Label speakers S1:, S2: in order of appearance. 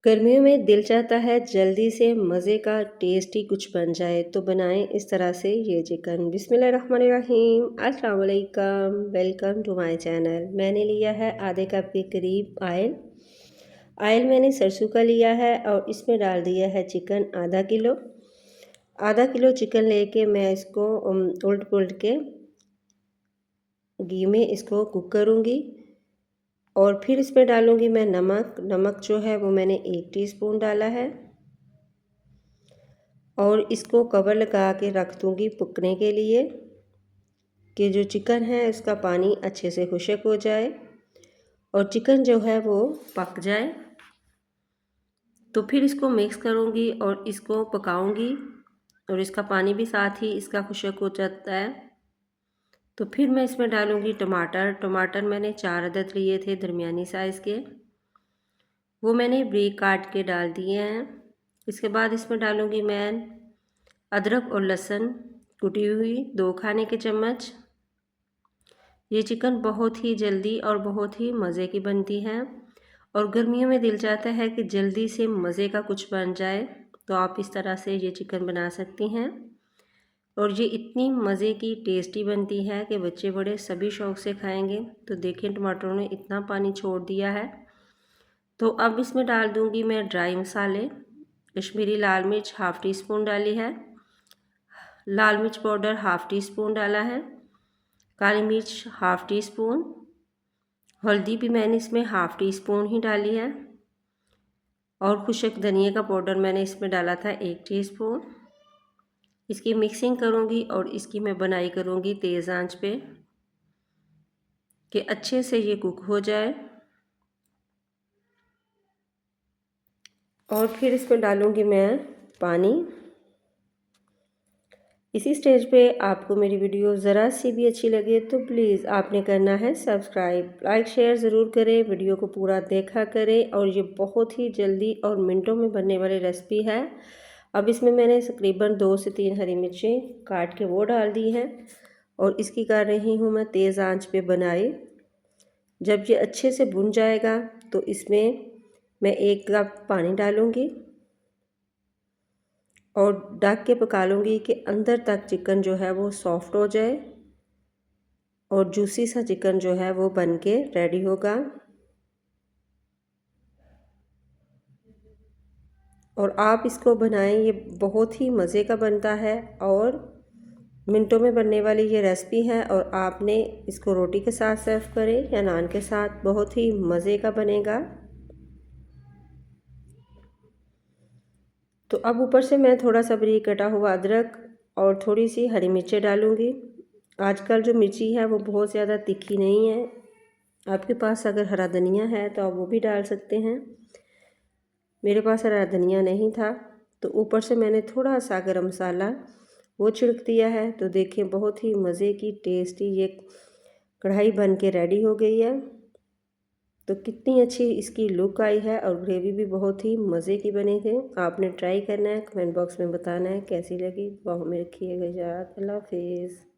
S1: गर्मियों में दिल चाहता है जल्दी से मज़े का टेस्टी कुछ बन जाए, तो बनाएं इस तरह से ये चिकन। बिस्मिल्लाहिर्रहमानिर्रहीम, अस्सलाम वालेकुम, वेलकम टू माय चैनल। मैंने लिया है आधे कप के करीब ऑयल। ऑयल मैंने सरसों का लिया है और इसमें डाल दिया है चिकन आधा किलो। आधा किलो चिकन लेके मैं इसको उलट पुलट के घी में इसको कुक करूँगी। और फिर इसमें डालूँगी मैं नमक जो है वो मैंने 1 टीस्पून डाला है। और इसको कवर लगा के रख दूँगी पकने के लिए कि जो चिकन है इसका पानी अच्छे से खुश्क हो जाए और चिकन जो है वो पक जाए। तो फिर इसको मिक्स करूँगी और इसको पकाऊँगी और इसका पानी भी साथ ही इसका खुश्क हो जाता है। तो फिर मैं इसमें डालूँगी टमाटर मैंने 4 अदद लिए थे दरमियानी साइज़ के, वो मैंने ब्रीक काट के डाल दिए हैं। इसके बाद इसमें डालूँगी मैं अदरक और लहसुन कुटी हुई 2 खाने के चम्मच। ये चिकन बहुत ही जल्दी और बहुत ही मज़े की बनती है और गर्मियों में दिल चाहता है कि जल्दी से मज़े का कुछ बन जाए, तो आप इस तरह से ये चिकन बना सकती हैं। और ये इतनी मज़े की टेस्टी बनती है कि बच्चे बड़े सभी शौक़ से खाएंगे। तो देखें टमाटरों ने इतना पानी छोड़ दिया है। तो अब इसमें डाल दूंगी मैं ड्राई मसाले। कश्मीरी लाल मिर्च हाफ़ टी स्पून डाली है, लाल मिर्च पाउडर हाफ़ टी स्पून डाला है, काली मिर्च हाफ़ टी स्पून, हल्दी भी मैंने इसमें हाफ़ टी स्पून ही डाली है और खुश्क धनिया का पाउडर मैंने इसमें डाला था 1 टीस्पून। इसकी मिक्सिंग करूँगी और इसकी मैं बनाई करूँगी तेज़ आंच पे कि अच्छे से ये कुक हो जाए। और फिर इसमें डालूँगी मैं पानी। इसी स्टेज पे आपको मेरी वीडियो ज़रा सी भी अच्छी लगे तो प्लीज़ आपने करना है सब्सक्राइब, लाइक शेयर ज़रूर करें, वीडियो को पूरा देखा करें। और ये बहुत ही जल्दी और मिनटों में बनने वाली रेसिपी है। अब इसमें मैंने तकरीबन 2 से 3 हरी मिर्चें काट के वो डाल दी हैं और इसकी कर रही हूँ मैं तेज़ आंच पे बनाई। जब ये अच्छे से भुन जाएगा तो इसमें मैं 1 कप पानी डालूँगी और ढक के पका लूँगी कि अंदर तक चिकन जो है वो सॉफ्ट हो जाए और जूसी सा चिकन जो है वो बन के रेडी होगा। और आप इसको बनाएं, ये बहुत ही मज़े का बनता है और मिनटों में बनने वाली ये रेसिपी है। और आपने इसको रोटी के साथ सर्व करें या नान के साथ, बहुत ही मज़े का बनेगा। तो अब ऊपर से मैं थोड़ा सा बारीक कटा हुआ अदरक और थोड़ी सी हरी मिर्चें डालूँगी। आजकल जो मिर्ची है वो बहुत ज़्यादा तीखी नहीं है। आपके पास अगर हरा धनिया है तो आप वो भी डाल सकते हैं। मेरे पास हरा धनिया नहीं था तो ऊपर से मैंने थोड़ा सा गरम मसाला वो छिड़क दिया है। तो देखिए बहुत ही मज़े की टेस्टी ये कढ़ाई बन के रेडी हो गई है। तो कितनी अच्छी इसकी लुक आई है और ग्रेवी भी बहुत ही मज़े की बनी थी। आपने ट्राई करना है, कमेंट बॉक्स में बताना है कैसी लगी। दुआ में रखिएगा याद। अल्लाह हाफिज़।